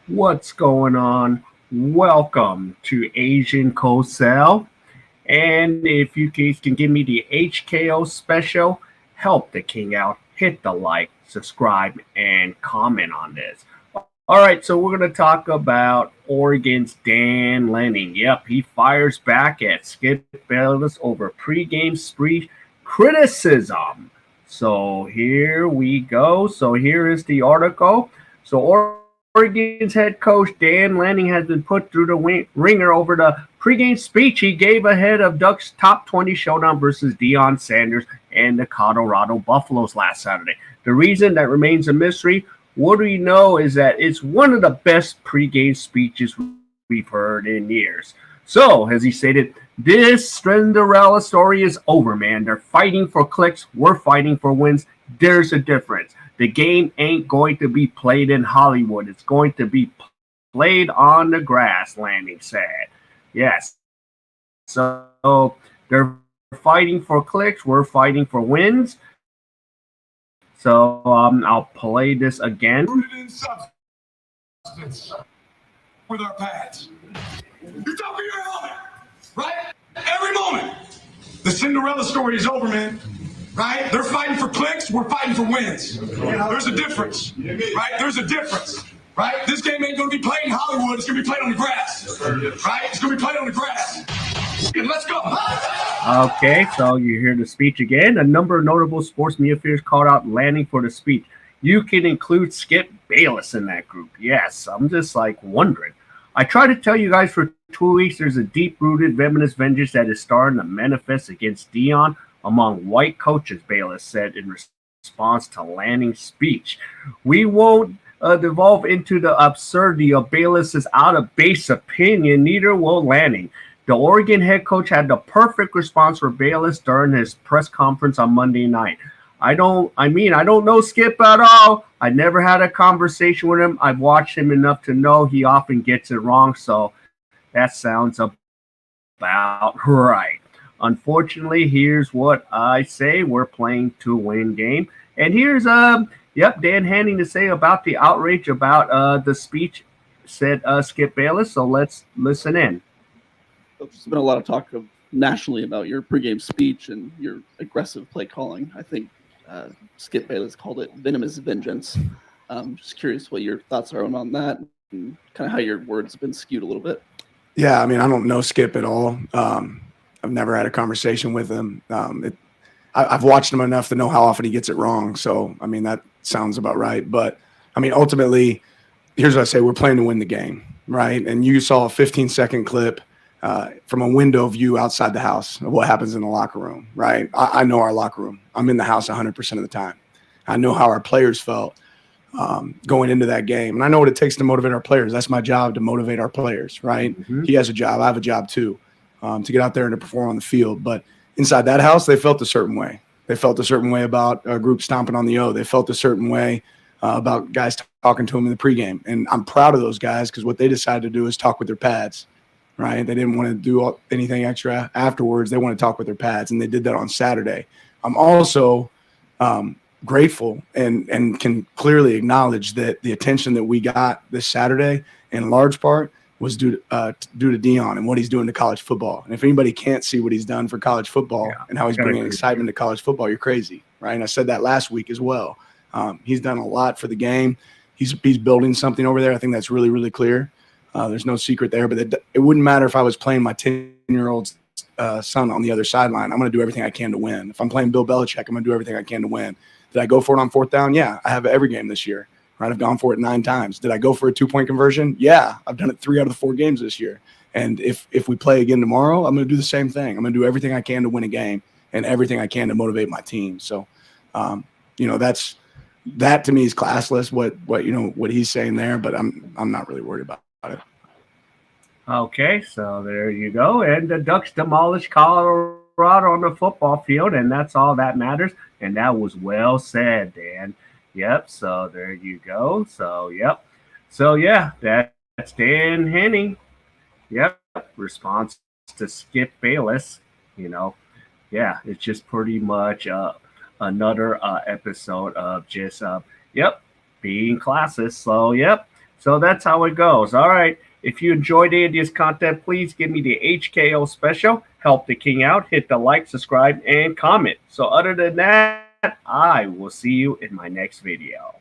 What's going on? Welcome to Asian Cosell. And if you guys can give me the HKO special, help the king out. Hit the like, subscribe, and comment on this. All right, so we're going to talk about Oregon's Dan Lanning. Yep, he fires back at Skip Bayless over pregame spree criticism. So here we go. So here is the article. So Oregon's head coach Dan Lanning has been put through the ringer over the pregame speech he gave ahead of Ducks' top 20 showdown versus Deion Sanders and the Colorado Buffaloes last Saturday. The reason that remains a mystery. What we know is that it's one of the best pregame speeches we've heard in years. So, as he stated, this Cinderella story is over, man. They're fighting for clicks. We're fighting for wins. There's a difference. The game ain't going to be played in Hollywood. It's going to be played on the grass, Lanning said. Yes. So they're fighting for clicks. We're fighting for wins. So I'll play this again. Rooted in substance with our pads. You talk for your helmet, right? Every moment. The Cinderella story is over, man. Right? They're fighting for clicks, we're fighting for wins. There's a difference. Right? There's a difference. Right? This game ain't gonna be played in Hollywood, it's gonna be played on the grass. Right? It's gonna be played on the grass. Let's go. Okay, so you hear the speech again. A number of notable sports media figures called out Lanning for the speech. You can include Skip Bayless in that group. Yes, I'm just like wondering. I try to tell you guys for 2 weeks there's a deep-rooted feminist vengeance that is starting to manifest against Deion among white coaches, Bayless said in response to Lanning's speech. We won't devolve into the absurdity of Bayless's out-of-base opinion, neither will Lanning. The Oregon head coach had the perfect response for Bayless during his press conference on Monday night. I don't know Skip at all. I never had a conversation with him. I've watched him enough to know he often gets it wrong, so that sounds about right. Unfortunately, here's what I say. We're playing to win game. And here's Dan Hanning to say about the outrage about the speech, said Skip Bayless. So let's listen in. There's been a lot of talk nationally about your pregame speech and your aggressive play calling. I think Skip Bayless called it venomous vengeance. Just curious what your thoughts are on that and kind of how your words have been skewed a little bit. Yeah, I mean, I don't know Skip at all. I've never had a conversation with him. I've watched him enough to know how often he gets it wrong. So, I mean, that sounds about right. But, I mean, ultimately, here's what I say. We're playing to win the game, right? And you saw a 15-second clip from a window view outside the house of what happens in the locker room, right? I know our locker room. I'm in the house 100% of the time. I know how our players felt going into that game. And I know what it takes to motivate our players. That's my job, to motivate our players, right? Mm-hmm. He has a job. I have a job too, to get out there and to perform on the field. But inside that house, they felt a certain way. They felt a certain way about a group stomping on the O. They felt a certain way about guys talking to them in the pregame. And I'm proud of those guys because what they decided to do is talk with their pads, right? They didn't want to do anything extra afterwards. They want to talk with their pads, and they did that on Saturday. I'm also grateful and can clearly acknowledge that the attention that we got this Saturday in large part was due to Deion and what he's doing to college football. And if anybody can't see what he's done for college football and how he's bringing excitement to college football, you're crazy, right? And I said that last week as well. He's done a lot for the game. He's building something over there. I think that's really, really clear. There's no secret there. But it wouldn't matter if I was playing my 10-year-old son on the other sideline. I'm going to do everything I can to win. If I'm playing Bill Belichick, I'm going to do everything I can to win. Did I go for it on fourth down? Yeah, I have every game this year. Right, I've gone for it 9 times. Did I go for a 2-point conversion? Yeah, I've done it 3 out of the 4 games this year. And if we play again tomorrow, I'm going to do the same thing. I'm going to do everything I can to win a game and everything I can to motivate my team. So, that to me is classless. What he's saying there, but I'm not really worried about it. Okay, so there you go. And the Ducks demolished Colorado on the football field, and that's all that matters. And that was well said, Dan. Yep, so there you go. So, yep. So, yeah, that's Dan Henning. Yep, response to Skip Bayless. Yeah, it's just pretty much another episode of just, being classist. So, yep. So that's how it goes. All right. If you enjoyed any of this content, please give me the HKO special. Help the king out. Hit the like, subscribe, and comment. So other than that, I will see you in my next video.